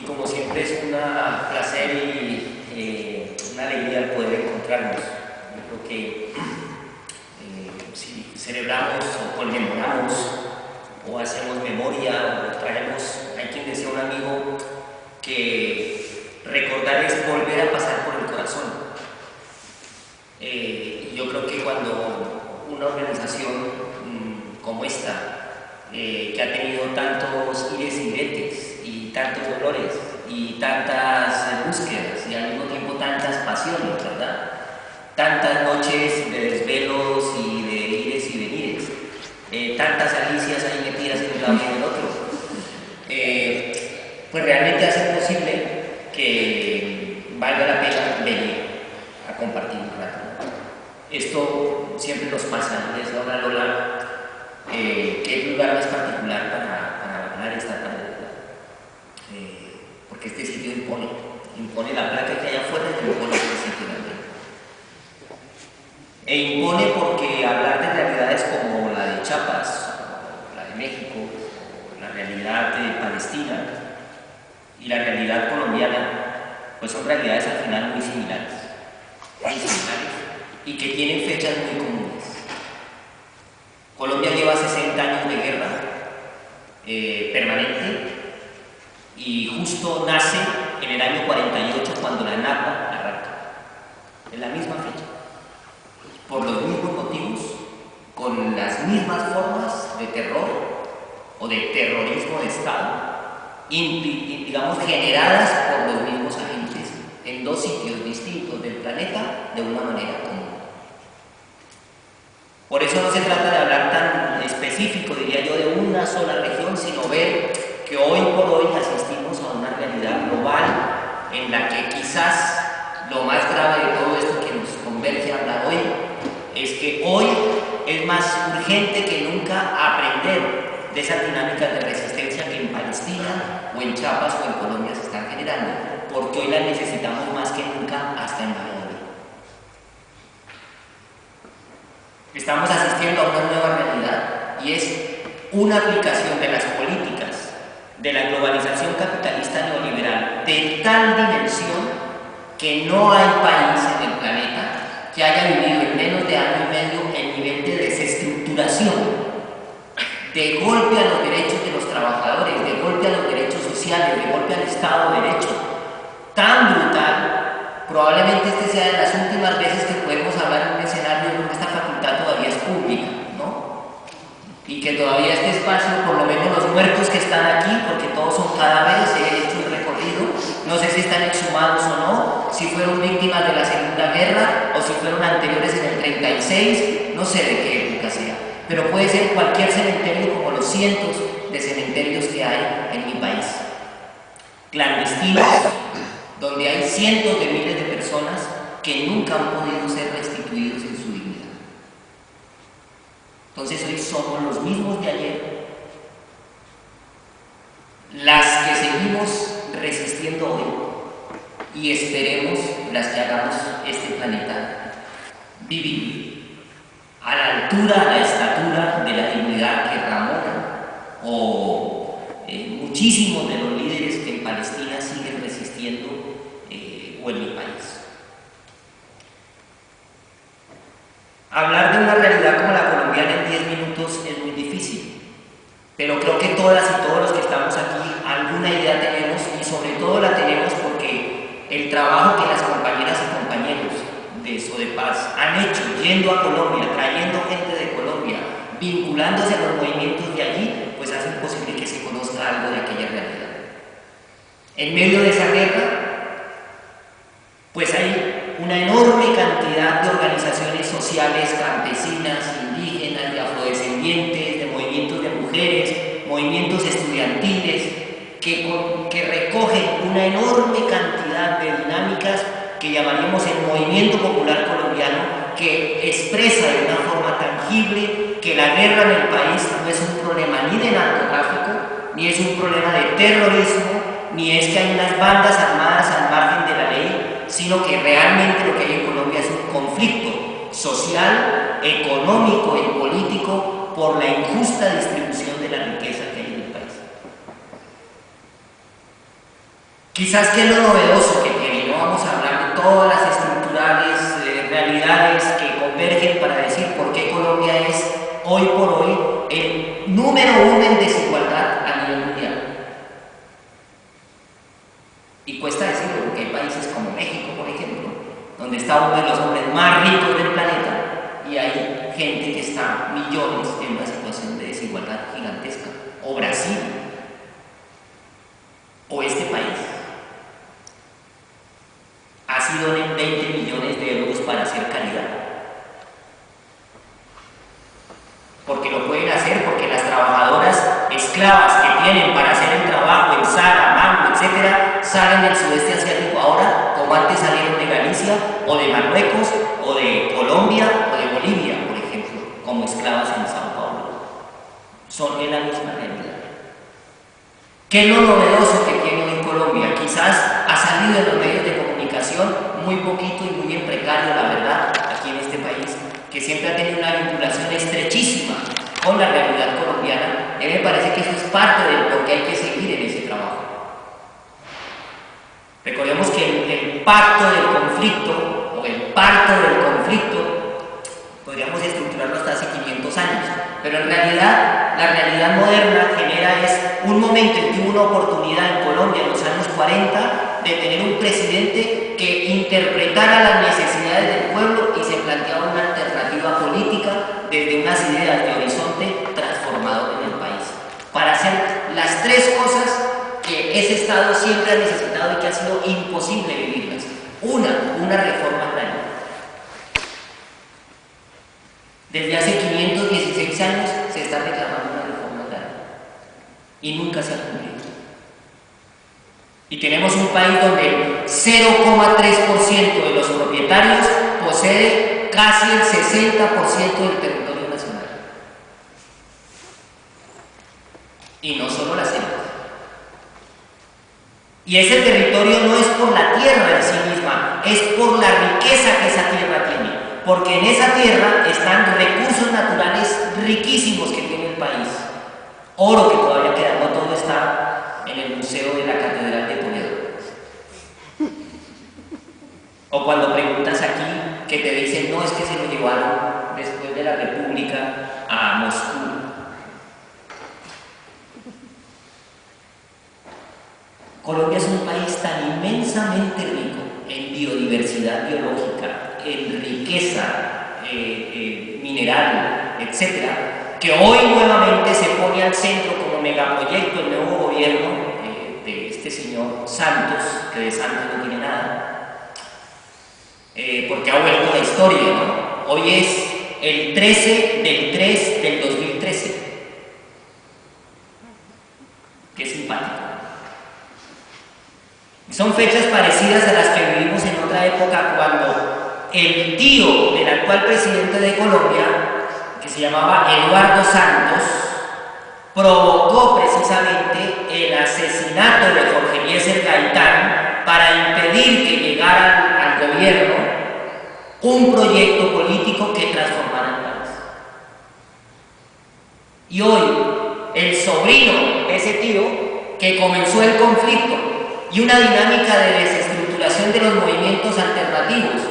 como siempre es un placer y una alegría el poder encontrarnos. Yo creo que si celebramos o conmemoramos o hacemos memoria o traemos, hay quien decía un amigo que recordar es volver a pasar por el corazón. Yo creo que cuando una organización como esta, que ha tenido tantos ires y diretes y tantos dolores y tantas búsquedas y al mismo tiempo tantas pasiones, ¿verdad? Tantas noches de desvelos y de ires y venires, tantas alicias ahí metidas en un lado y en el otro, pues realmente hace posible que valga la pena venir a compartir un rato. Esto siempre nos pasa, y decía ahora Lola, qué lugar más particular para hablar esta tarde, porque este sitio impone la placa que hay afuera y impone este sitio también. E impone porque hablar de realidades como la de Chiapas, la de México, la realidad de Palestina y la realidad colombiana, pues son realidades al final muy similares y que tienen fechas muy comunes. Colombia lleva 60 años de guerra permanente y justo nace en el año 48 cuando la NAPA arranca, en la misma fecha, por los mismos motivos, con las mismas formas de terror o de terrorismo de Estado, digamos, generadas por los mismos agentes en dos sitios distintos del planeta de una manera común. Por eso no se trata de hablar tan específico, diría yo, de una sola región, sino ver que hoy por hoy asistimos a una realidad global en la que quizás lo más grave de todo esto que nos converge a hablar hoy es que hoy es más urgente que nunca aprender de esas dinámicas de resistencia que en Palestina o en Chiapas o en Colombia se están generando, porque hoy las necesitamos más que nunca hasta en Valladolid. Estamos asistiendo a una nueva realidad y es una aplicación de las políticas de la globalización capitalista neoliberal de tal dimensión que no hay país en el planeta que haya vivido en menos de año y medio el nivel de desestructuración, de golpe a los derechos de los trabajadores, de golpe a los derechos sociales, de golpe al Estado de Derecho, tan brutal. Probablemente este sea de las últimas veces que podemos hablar en un escenario donde esta facultad todavía es pública, ¿no? Y que todavía este espacio, por lo menos los muertos que están aquí, porque todos son cadáveres, he hecho un recorrido, no sé si están exhumados o no, si fueron víctimas de la Segunda Guerra o si fueron anteriores en el 36, no sé de qué época sea, pero puede ser cualquier cementerio como los cientos de cementerios que hay en mi país, clandestinos, donde hay cientos de miles de personas que nunca han podido ser restituidos en su dignidad. Entonces hoy somos los mismos de ayer, las que seguimos resistiendo hoy y esperemos las que hagamos este planeta vivir a la altura, a la estatura de la dignidad que Ramón o muchísimos de los líderes que en Palestina siguen resistiendo o en mi país. Hablar de una realidad como la colombiana en 10 minutos es muy difícil, pero creo que todas y todos los que estamos aquí alguna idea tenemos y sobre todo la tenemos porque el trabajo que las compañeras y compañeros de Sodepaz han hecho yendo a Colombia, trayendo gente de Colombia, vinculándose a los movimientos de allí, pues hace posible que se conozca algo de aquella realidad. En medio de esa guerra, pues hay una enorme cantidad de organizaciones sociales, campesinas, indígenas, de afrodescendientes, de movimientos de mujeres, movimientos estudiantiles, que recogen una enorme cantidad de dinámicas que llamaríamos el movimiento popular colombiano, que expresa de una forma tangible que la guerra en el país no es un problema ni de narcotráfico, ni es un problema de terrorismo, ni es que hay unas bandas armadas al margen de la ley, sino que realmente lo que hay en Colombia es un conflicto social, económico y político por la injusta distribución de la riqueza que hay en el país. Quizás que es lo novedoso que tiene, no vamos a hablar de todas las estructurales realidades que convergen para decir por qué Colombia es hoy por hoy el número uno en desigualdad a nivel mundial. Y cuesta decirlo porque hay países como México, por ejemplo, donde está uno de los hombres más ricos del planeta y hay gente que está millones en una situación de desigualdad gigantesca. O Brasil, o este país. Así donen 20 millones de euros para hacer caridad. Porque lo pueden hacer porque las trabajadoras esclavas que tienen para hacer el trabajo en Zara, Mango, etc., salen del sudeste asiático ahora, como antes salieron de Galicia, o de Marruecos, o de Colombia, o de Bolivia, por ejemplo, como esclavas en Sao Paulo. Son en la misma realidad. ¿Qué es lo novedoso que tiene hoy Colombia? Quizás ha salido en los medios de comunicación muy poquito y muy en precario, la verdad, aquí en este país, que siempre ha tenido una vinculación estrechísima con la realidad colombiana. A mí me parece que eso es parte de lo que hay que seguir en ese trabajo. Recordemos que el pacto del conflicto, o el parto del conflicto, podríamos estructurarlo hasta hace 500 años, pero en realidad la realidad moderna genera es un momento en que hubo una oportunidad en Colombia en los años 40 de tener un presidente que interpretara las necesidades del pueblo y se planteaba una alternativa política desde unas ideas de horizonte transformador en el país, para hacer las tres cosas que ese Estado siempre ha necesitado y que ha sido imposible vivirlas. Una reforma agraria. Desde hace 516 años se está reclamando una reforma agraria y nunca se ha cumplido. Y tenemos un país donde el 0,3% de los propietarios posee casi el 60% del territorio nacional. Y no solo la selva. Y ese territorio no es por la tierra en sí misma, es por la riqueza que esa tierra tiene. Porque en esa tierra están recursos naturales riquísimos que tiene el país. Oro que todavía queda, no todo está en el Museo de la Catedral de Toledo. O cuando preguntas aquí, que te dicen, no, es que se lo llevaron después de la República a Moscú. Colombia es un país tan inmensamente rico en biodiversidad biológica, en riqueza mineral, etc., que hoy nuevamente se pone al centro como megaproyecto el nuevo gobierno de este señor Santos, que de Santos no tiene nada, porque ha vuelto la historia, ¿no? Hoy es el 13 del 3 del 2013. Qué simpático. Son fechas parecidas a las que vivimos en otra época, cuando el tío del actual presidente de Colombia, que se llamaba Eduardo Santos, provocó precisamente el asesinato de Jorge Eliezer Gaitán para impedir que llegara al gobierno un proyecto político que transformara el país. Y hoy, el sobrino de ese tío, que comenzó el conflicto y una dinámica de desestructuración de los movimientos alternativos,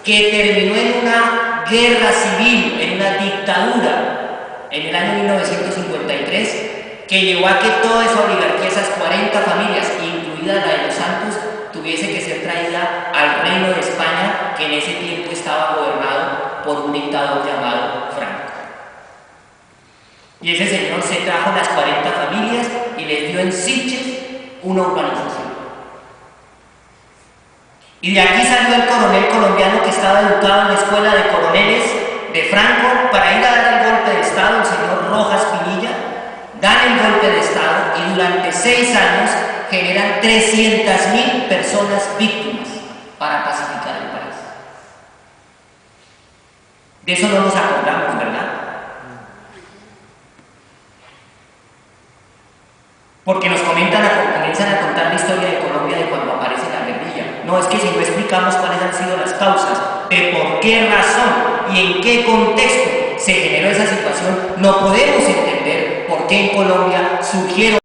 que terminó en una guerra civil, en una dictadura, en el año 1953, que llevó a que toda esa oligarquía, esas 40 familias, incluida la de los Santos, tuviese que ser traída al Reino de España, que en ese tiempo estaba gobernado por un dictador llamado Franco. Y ese señor se trajo las 40 familias y les dio en Sitges una urbanización. Y de aquí salió el coronel colombiano que estaba educado en la escuela de coroneles de Franco para ir a dar el golpe de Estado, el señor Rojas Pinilla. Dan el golpe de Estado y durante 6 años generan 300.000 personas víctimas para pacificar el país. De eso no nos acordamos, ¿verdad? Porque nos comienzan a contar la historia de Colombia de cuando aparece la guerrilla. No, es que si no explicamos cuáles han sido las causas, de por qué razón y en qué contexto se generó esa situación, no podemos entender por qué en Colombia surgieron